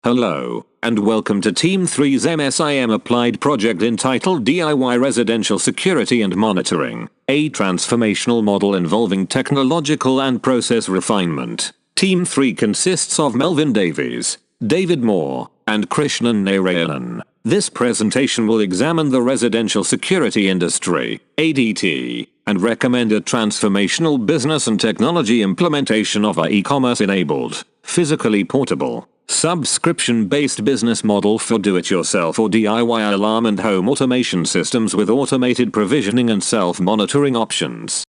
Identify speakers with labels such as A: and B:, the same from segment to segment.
A: Hello, and welcome to Team 3's MSIM Applied project entitled DIY Residential Security and Monitoring, a transformational model involving technological and process refinement. Team 3 consists of Melvin Davies, David Moore, and Krishnan Narayanan. This presentation will examine the residential security industry, ADT, and recommend a transformational business and technology implementation of a e-commerce-enabled, physically portable, subscription-based business model for do-it-yourself or DIY alarm and home automation systems with automated provisioning and self-monitoring options.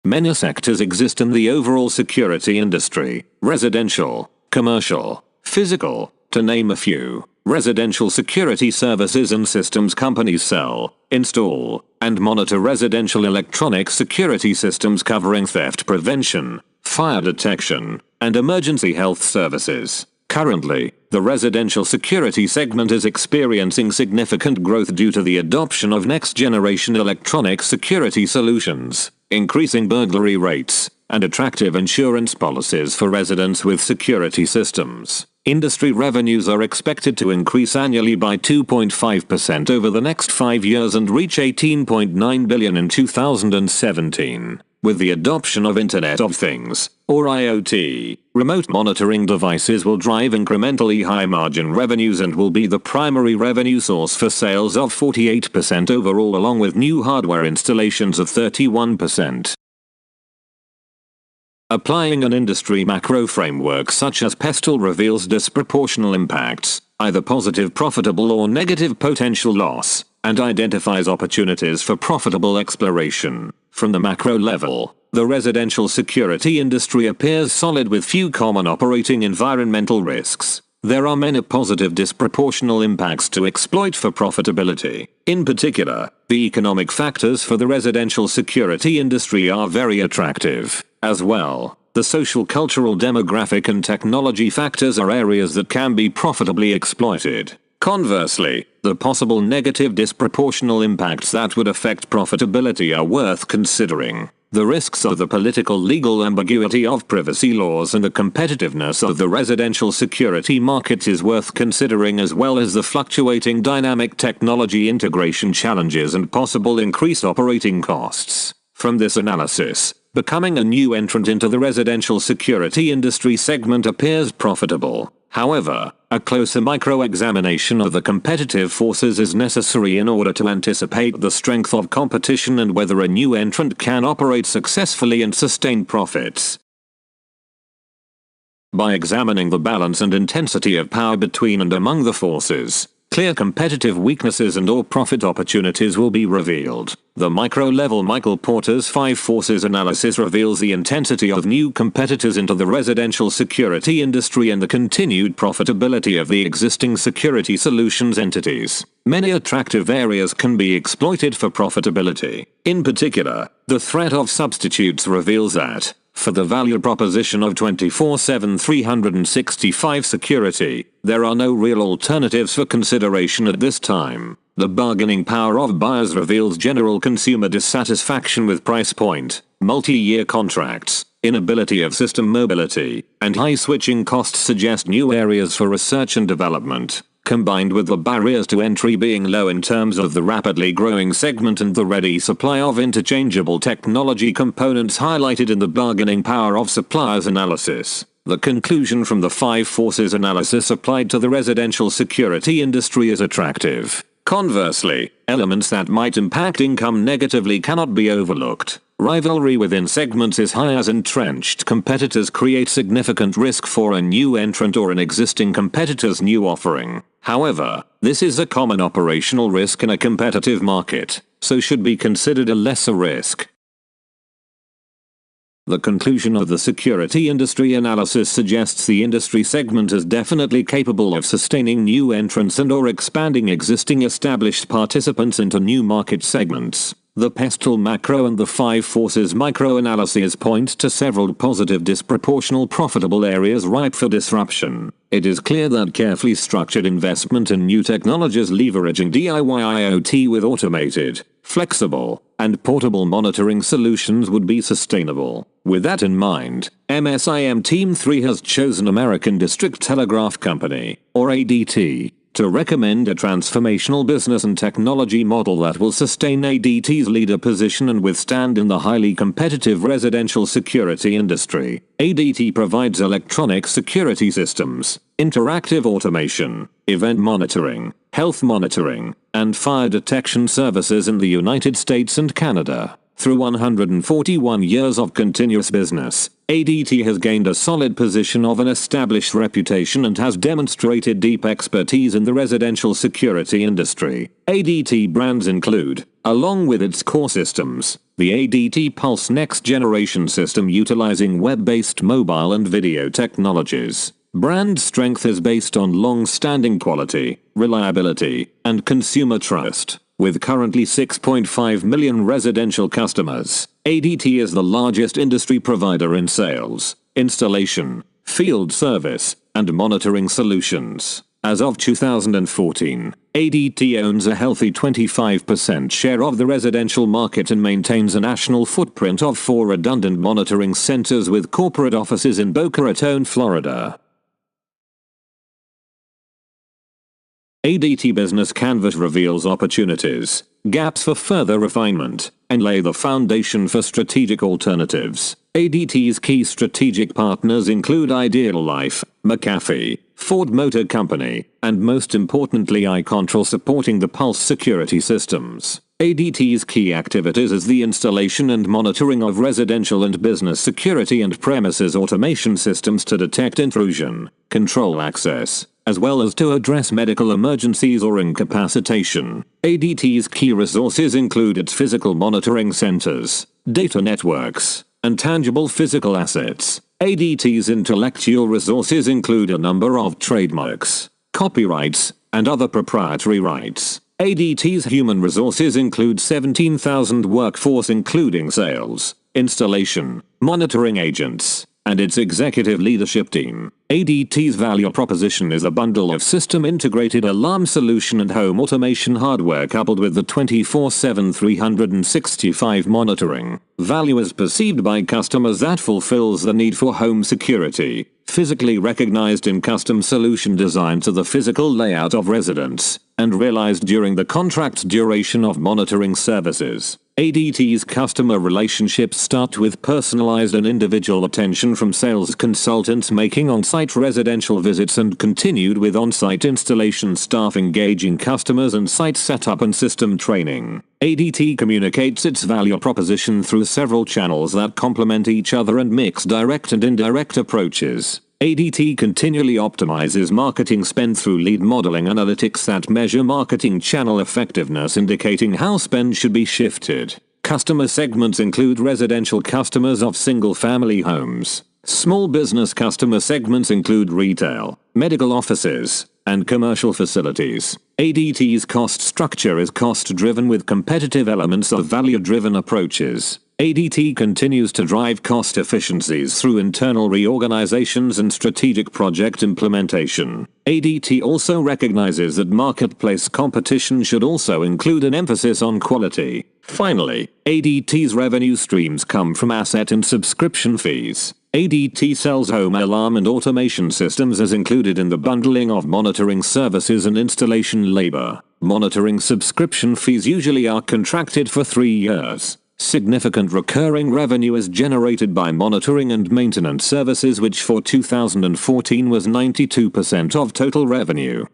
A: Many sectors exist in the overall security industry: residential, commercial, physical, to name a few. Residential security services and systems companies sell, install, and monitor residential electronic security systems covering theft prevention, fire detection, and emergency health services. Currently, the residential security segment is experiencing significant growth due to the adoption of next-generation electronic security solutions, increasing burglary rates, and attractive insurance policies for residents with security systems. Industry revenues are expected to increase annually by 2.5% over the next 5 years and reach $18.9 billion in 2017. With the adoption of Internet of Things, or IoT, remote monitoring devices will drive incrementally high margin revenues and will be the primary revenue source for sales of 48% overall, along with new hardware installations of 31%. Applying an industry macro framework such as PESTLE reveals disproportional impacts, either positive profitable or negative potential loss, and identifies opportunities for profitable exploration. From the macro level, the residential security industry appears solid with few common operating environmental risks. There are many positive disproportional impacts to exploit for profitability. In particular, the economic factors for the residential security industry are very attractive. As well, the social, cultural, demographic, and technology factors are areas that can be profitably exploited. Conversely, the possible negative disproportional impacts that would affect profitability are worth considering. The risks of the political legal ambiguity of privacy laws and the competitiveness of the residential security market is worth considering, as well as the fluctuating dynamic technology integration challenges and possible increased operating costs. From this analysis, becoming a new entrant into the residential security industry segment appears profitable. However, a closer micro-examination of the competitive forces is necessary in order to anticipate the strength of competition and whether a new entrant can operate successfully and sustain profits. By examining the balance and intensity of power between and among the forces, clear competitive weaknesses and/or profit opportunities will be revealed. The micro-level Michael Porter's 5 forces analysis reveals the intensity of new competitors into the residential security industry and the continued profitability of the existing security solutions entities. Many attractive areas can be exploited for profitability. In particular, the threat of substitutes reveals that, for the value proposition of 24/7 365 security, there are no real alternatives for consideration at this time. The bargaining power of buyers reveals general consumer dissatisfaction with price point, multi-year contracts, inability of system mobility, and high switching costs suggest new areas for research and development, combined with the barriers to entry being low in terms of the rapidly growing segment and the ready supply of interchangeable technology components highlighted in the bargaining power of suppliers analysis. The conclusion from the 5 forces analysis applied to the residential security industry is attractive. Conversely, elements that might impact income negatively cannot be overlooked. Rivalry within segments is high as entrenched competitors create significant risk for a new entrant or an existing competitor's new offering. However, this is a common operational risk in a competitive market, so should be considered a lesser risk. The conclusion of the security industry analysis suggests the industry segment is definitely capable of sustaining new entrants and/or expanding existing established participants into new market segments. The pestle macro and the 5 forces micro analyses point to several positive disproportional profitable areas ripe for disruption. It is clear that carefully structured investment in new technologies leveraging DIY IoT with automated, flexible, and portable monitoring solutions would be sustainable. With that in mind, MSIM Team 3 has chosen American District Telegraph Company, or ADT, to recommend a transformational business and technology model that will sustain ADT's leader position and withstand in the highly competitive residential security industry. ADT provides electronic security systems, interactive automation, event monitoring, health monitoring, and fire detection services in the United States and Canada. Through 141 years of continuous business, ADT has gained a solid position of an established reputation and has demonstrated deep expertise in the residential security industry. ADT brands include, along with its core systems, the ADT Pulse Next Generation system utilizing web-based mobile and video technologies. Brand strength is based on long-standing quality, reliability, and consumer trust. With currently 6.5 million residential customers, ADT is the largest industry provider in sales, installation, field service, and monitoring solutions. As of 2014, ADT owns a healthy 25% share of the residential market and maintains a national footprint of 4 redundant monitoring centers with corporate offices in Boca Raton, Florida. ADT Business Canvas reveals opportunities, gaps for further refinement, and lay the foundation for strategic alternatives. ADT's key strategic partners include Ideal Life, McAfee, Ford Motor Company, and most importantly iControl supporting the Pulse security systems. ADT's key activities is the installation and monitoring of residential and business security and premises automation systems to detect intrusion, control access, as well as to address medical emergencies or incapacitation. ADT's key resources include its physical monitoring centers, data networks, and tangible physical assets. ADT's intellectual resources include a number of trademarks, copyrights, and other proprietary rights. ADT's human resources include 17,000 workforce including sales, installation, monitoring agents, and its executive leadership team. ADT's value proposition is a bundle of system-integrated alarm solution and home automation hardware coupled with the 24/7 365 monitoring. Value is perceived by customers that fulfills the need for home security, physically recognized in custom solution design to the physical layout of residents, and realized during the contract duration of monitoring services. ADT's customer relationships start with personalized and individual attention from sales consultants making on-site residential visits and continued with on-site installation staff engaging customers and site setup and system training. ADT communicates its value proposition through several channels that complement each other and mix direct and indirect approaches. ADT continually optimizes marketing spend through lead modeling analytics that measure marketing channel effectiveness, indicating how spend should be shifted. Customer segments include residential customers of single-family homes. Small business customer segments include retail, medical offices, and commercial facilities. ADT's cost structure is cost-driven with competitive elements of value-driven approaches. ADT continues to drive cost efficiencies through internal reorganizations and strategic project implementation. ADT also recognizes that marketplace competition should also include an emphasis on quality. Finally, ADT's revenue streams come from asset and subscription fees. ADT sells home alarm and automation systems as included in the bundling of monitoring services and installation labor. Monitoring subscription fees usually are contracted for 3 years. Significant recurring revenue is generated by monitoring and maintenance services, which for 2014 was 92% of total revenue.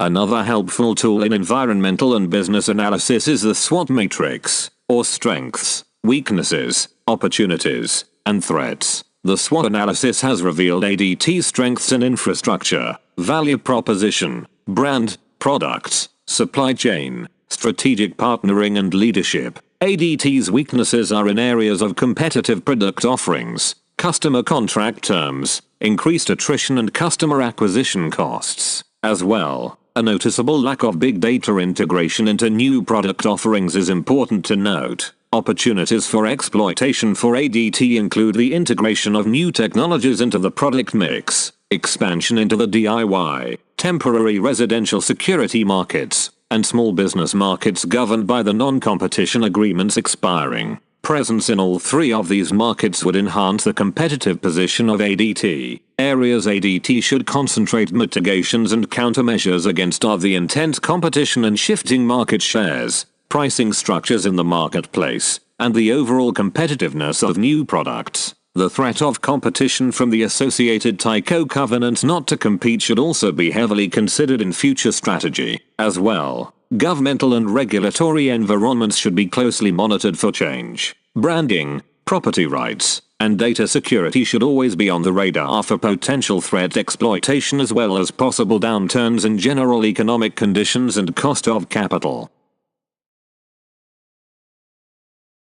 A: Another helpful tool in environmental and business analysis is the SWOT matrix, or strengths, weaknesses, opportunities, and threats. The SWOT analysis has revealed ADT's strengths in infrastructure, value proposition, brand, products, supply chain, strategic partnering and leadership. ADT's weaknesses are in areas of competitive product offerings, customer contract terms, increased attrition and customer acquisition costs. As well, A noticeable lack of big data integration into new product offerings is important to note. Opportunities for exploitation for ADT include the integration of new technologies into the product mix, expansion into the DIY, temporary residential security markets, and small business markets governed by the non-competition agreements expiring. Presence in all three of these markets would enhance the competitive position of ADT. Areas ADT should concentrate mitigations and countermeasures against are the intense competition and shifting market shares, pricing structures in the marketplace, and the overall competitiveness of new products. The threat of competition from the associated TICO covenants not to compete should also be heavily considered in future strategy. As well, governmental and regulatory environments should be closely monitored for change. Branding, property rights, and data security should always be on the radar for potential threat exploitation as well as possible downturns in general economic conditions and cost of capital.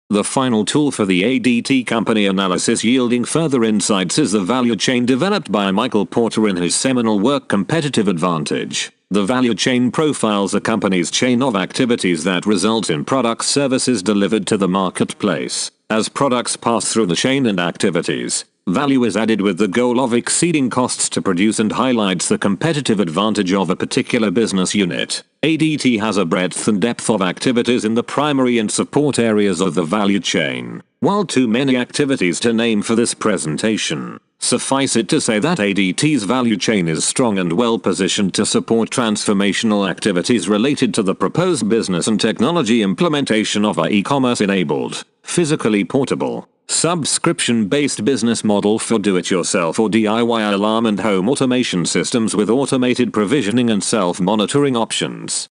A: The final tool for the ADT company analysis yielding further insights is the value chain developed by Michael Porter in his seminal work Competitive Advantage. The value chain profiles a company's chain of activities that result in products and services delivered to the marketplace. As products pass through the chain and activities, value is added with the goal of exceeding costs to produce and highlights the competitive advantage of a particular business unit. ADT has a breadth and depth of activities in the primary and support areas of the value chain. While too many activities to name for this presentation, suffice it to say that ADT's value chain is strong and well positioned to support transformational activities related to the proposed business and technology implementation of our e-commerce enabled, physically portable, subscription-based business model for do-it-yourself or DIY alarm and home automation systems with automated provisioning and self-monitoring options.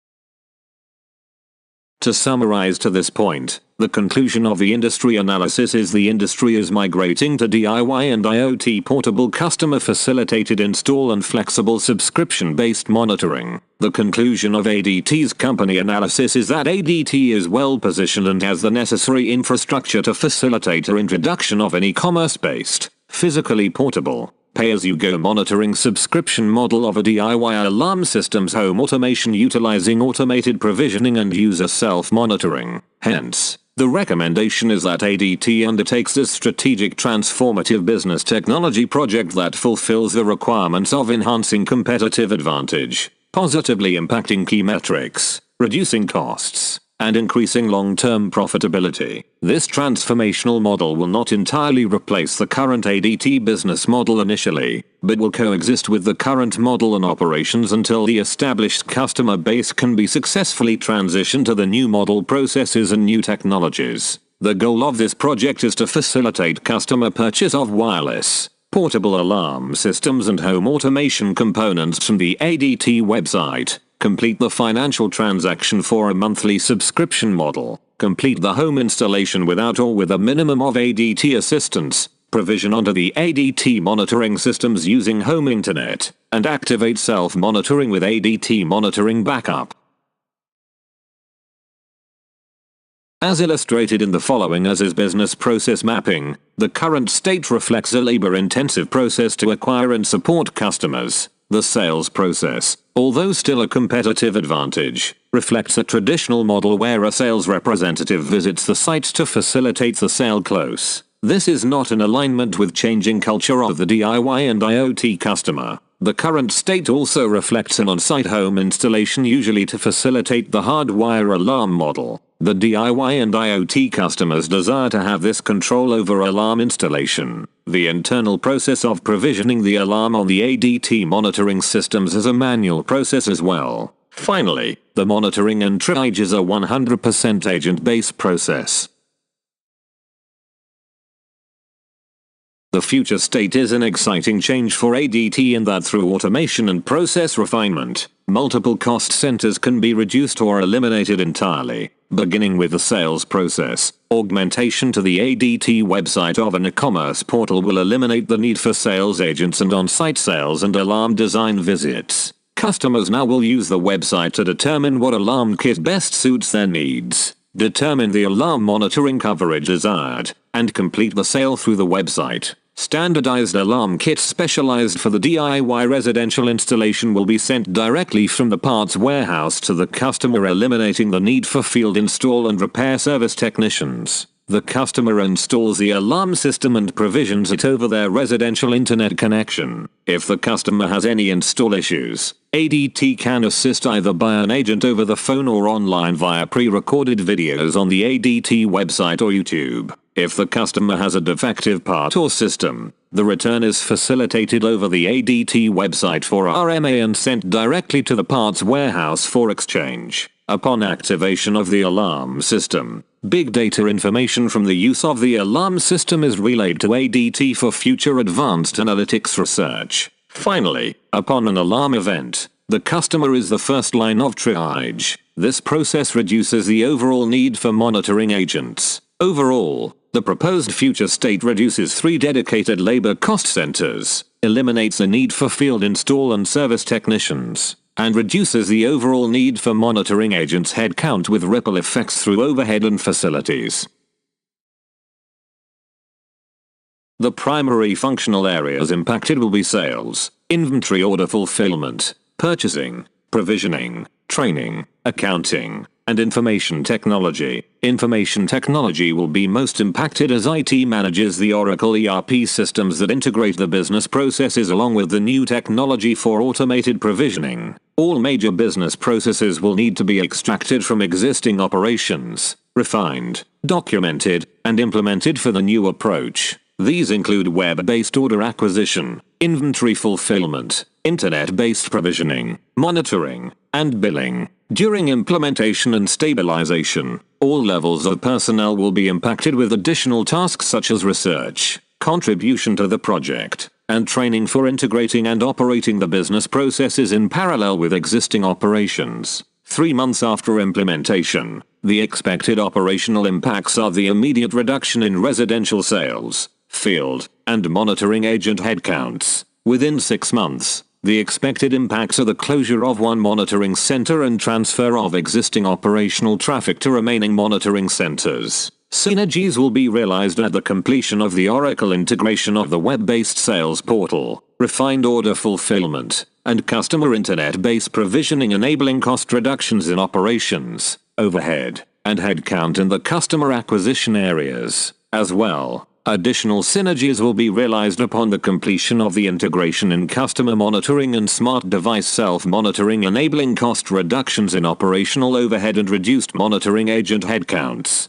A: To summarize to this point, the conclusion of the industry analysis is the industry is migrating to DIY and IoT portable customer-facilitated install and flexible subscription-based monitoring. The conclusion of ADT's company analysis is that ADT is well positioned and has the necessary infrastructure to facilitate the introduction of an e-commerce-based, physically portable, pay-as-you-go monitoring subscription model of a DIY alarm system's home automation utilizing automated provisioning and user self-monitoring. Hence, the recommendation is that ADT undertakes this strategic transformative business technology project that fulfills the requirements of enhancing competitive advantage, positively impacting key metrics, reducing costs, and increasing long-term profitability. This transformational model will not entirely replace the current ADT business model initially, but will coexist with the current model and operations until the established customer base can be successfully transitioned to the new model processes and new technologies. The goal of this project is to facilitate customer purchase of wireless, portable alarm systems and home automation components from the ADT website, complete the financial transaction for a monthly subscription model, complete the home installation without or with a minimum of ADT assistance, provision onto the ADT monitoring systems using home internet, and activate self-monitoring with ADT monitoring backup. As illustrated in the following as is business process mapping, the current state reflects a labor-intensive process to acquire and support customers. The sales process, although still a competitive advantage, reflects a traditional model where a sales representative visits the site to facilitate the sale close. This is not in alignment with changing culture of the DIY and IoT customer. The current state also reflects an on-site home installation usually to facilitate the hardwire alarm model. The DIY and IoT customers desire to have this control over alarm installation. The internal process of provisioning the alarm on the ADT monitoring systems is a manual process as well. Finally, the monitoring and triage is a 100% agent-based process. The future state is an exciting change for ADT in that through automation and process refinement, multiple cost centers can be reduced or eliminated entirely, beginning with the sales process. Augmentation to the ADT website of an e-commerce portal will eliminate the need for sales agents and on-site sales and alarm design visits. Customers now will use the website to determine what alarm kit best suits their needs, determine the alarm monitoring coverage desired, and complete the sale through the website. Standardized alarm kits specialized for the DIY residential installation will be sent directly from the parts warehouse to the customer, eliminating the need for field install and repair service technicians. The customer installs the alarm system and provisions it over their residential internet connection. If the customer has any install issues, ADT can assist either by an agent over the phone or online via pre-recorded videos on the ADT website or YouTube. If the customer has a defective part or system, the return is facilitated over the ADT website for RMA and sent directly to the parts warehouse for exchange. Upon activation of the alarm system, big data information from the use of the alarm system is relayed to ADT for future advanced analytics research. Finally, upon an alarm event, the customer is the first line of triage. This process reduces the overall need for monitoring agents. Overall, the proposed future state reduces 3 dedicated labor cost centers, eliminates the need for field install and service technicians, and reduces the overall need for monitoring agents' headcount with ripple effects through overhead and facilities. The primary functional areas impacted will be sales, inventory order fulfillment, purchasing, provisioning, training, accounting, and information technology. Information technology will be most impacted as IT manages the Oracle ERP systems that integrate the business processes along with the new technology for automated provisioning. All major business processes will need to be extracted from existing operations, refined, documented, and implemented for the new approach. These include web-based order acquisition, inventory fulfillment, internet-based provisioning, monitoring, and billing. During implementation and stabilization, all levels of personnel will be impacted with additional tasks such as research, contribution to the project, and training for integrating and operating the business processes in parallel with existing operations. 3 months after implementation, the expected operational impacts are the immediate reduction in residential sales, field, and monitoring agent headcounts. Within 6 months, the expected impacts are the closure of 1 monitoring center and transfer of existing operational traffic to remaining monitoring centers. Synergies will be realized at the completion of the Oracle integration of the web-based sales portal, refined order fulfillment, and customer internet-based provisioning, enabling cost reductions in operations, overhead, and headcount in the customer acquisition areas. As well, additional synergies will be realized upon the completion of the integration in customer monitoring and smart device self-monitoring, enabling cost reductions in operational overhead and reduced monitoring agent headcounts.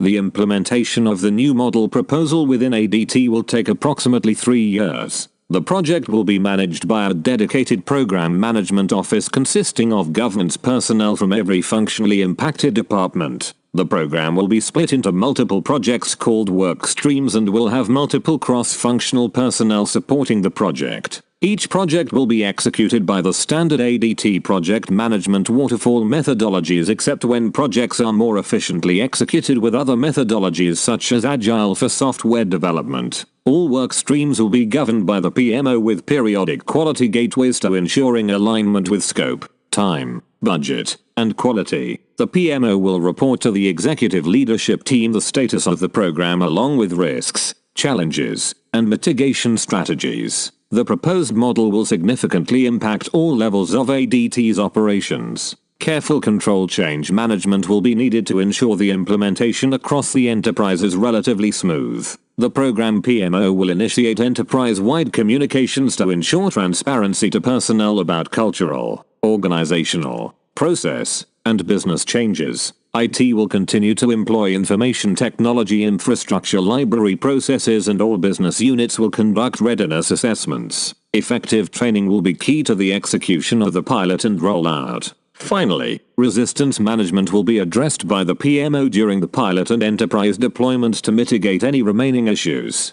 A: The implementation of the new model proposal within ADT will take approximately 3 years. The project will be managed by a dedicated program management office consisting of governance personnel from every functionally impacted department. The program will be split into multiple projects called work streams and will have multiple cross-functional personnel supporting the project. Each project will be executed by the standard ADT project management waterfall methodologies, except when projects are more efficiently executed with other methodologies such as Agile for software development. All work streams will be governed by the PMO with periodic quality gateways to ensuring alignment with scope, time, budget, and quality. The PMO will report to the executive leadership team the status of the program along with risks, challenges, and mitigation strategies. The proposed model will significantly impact all levels of ADT's operations. Careful control change management will be needed to ensure the implementation across the enterprise is relatively smooth. The program PMO will initiate enterprise-wide communications to ensure transparency to personnel about cultural, organizational, process, and business changes. IT will continue to employ information technology infrastructure library processes, and all business units will conduct readiness assessments. Effective training will be key to the execution of the pilot and rollout. Finally, resistance management will be addressed by the PMO during the pilot and enterprise deployments to mitigate any remaining issues.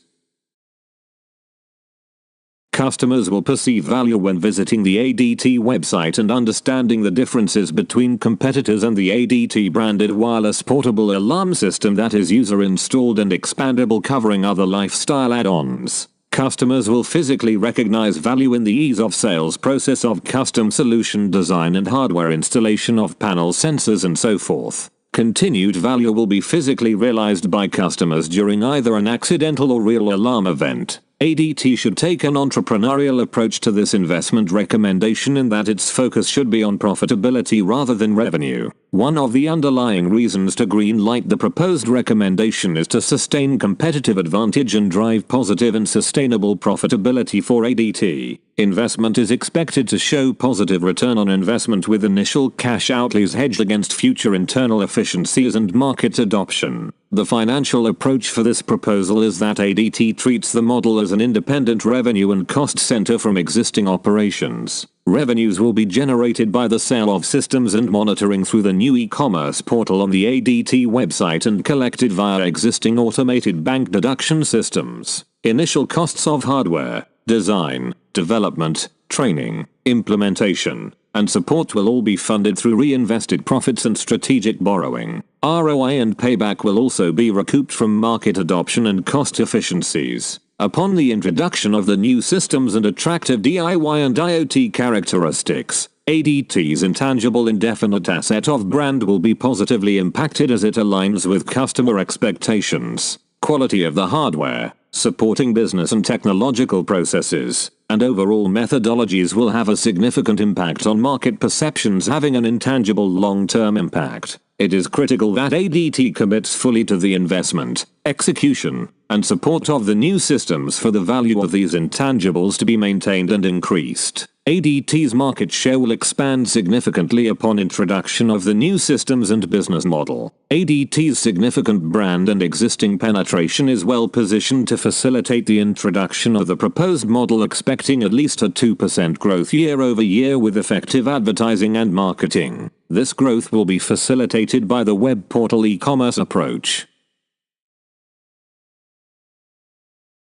A: Customers will perceive value when visiting the ADT website and understanding the differences between competitors and the ADT branded wireless portable alarm system that is user installed and expandable, covering other lifestyle add-ons. Customers will physically recognize value in the ease of sales process of custom solution design and hardware installation of panel sensors and so forth. Continued value will be physically realized by customers during either an accidental or real alarm event. ADT should take an entrepreneurial approach to this investment recommendation in that its focus should be on profitability rather than revenue. One of the underlying reasons to greenlight the proposed recommendation is to sustain competitive advantage and drive positive and sustainable profitability for ADT. Investment is expected to show positive return on investment with initial cash outlays hedged against future internal efficiencies and market adoption. The financial approach for this proposal is that ADT treats the model as an independent revenue and cost center from existing operations. Revenues will be generated by the sale of systems and monitoring through the new e-commerce portal on the ADT website and collected via existing automated bank deduction systems. Initial costs of hardware, design, development, training, implementation, and support will all be funded through reinvested profits and strategic borrowing. ROI and payback will also be recouped from market adoption and cost efficiencies. Upon the introduction of the new systems and attractive DIY and IoT characteristics, ADT's intangible indefinite asset of brand will be positively impacted as it aligns with customer expectations. Quality of the hardware, supporting business and technological processes, and overall methodologies will have a significant impact on market perceptions, having an intangible long-term impact. It is critical that ADT commits fully to the investment, execution, and support of the new systems for the value of these intangibles to be maintained and increased. ADT's market share will expand significantly upon introduction of the new systems and business model. ADT's significant brand and existing penetration is well positioned to facilitate the introduction of the proposed model, expecting at least a 2% growth year over year with effective advertising and marketing. This growth will be facilitated by the web portal e-commerce approach.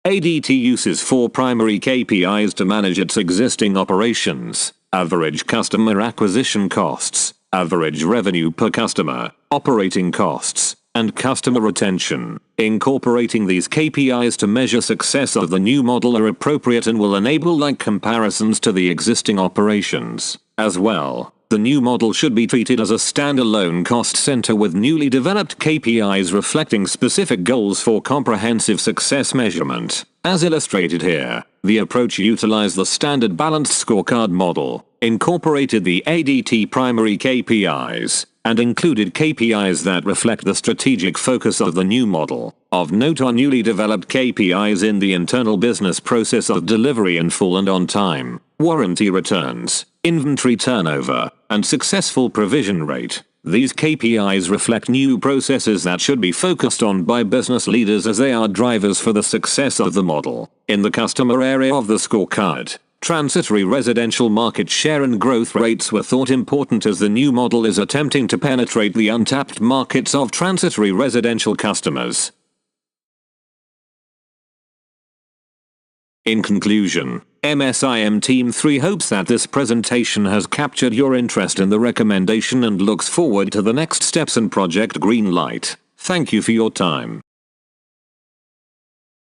A: ADT uses 4 primary KPIs to manage its existing operations: average customer acquisition costs, average revenue per customer, operating costs, and customer retention. Incorporating these KPIs to measure success of the new model are appropriate and will enable like comparisons to the existing operations. As well, the new model should be treated as a standalone cost center with newly developed KPIs reflecting specific goals for comprehensive success measurement. As illustrated here, the approach utilized the standard balanced scorecard model, incorporated the ADT primary KPIs, and included KPIs that reflect the strategic focus of the new model. Of note are newly developed KPIs in the internal business process of delivery in full and on time, warranty returns, inventory turnover, and successful provision rate. These KPIs reflect new processes that should be focused on by business leaders as they are drivers for the success of the model. In the customer area of the scorecard, transitory residential market share and growth rates were thought important as the new model is attempting to penetrate the untapped markets of transitory residential customers. In conclusion, MSIM Team 3 hopes that this presentation has captured your interest in the recommendation and looks forward to the next steps in Project Greenlight. Thank you for your time.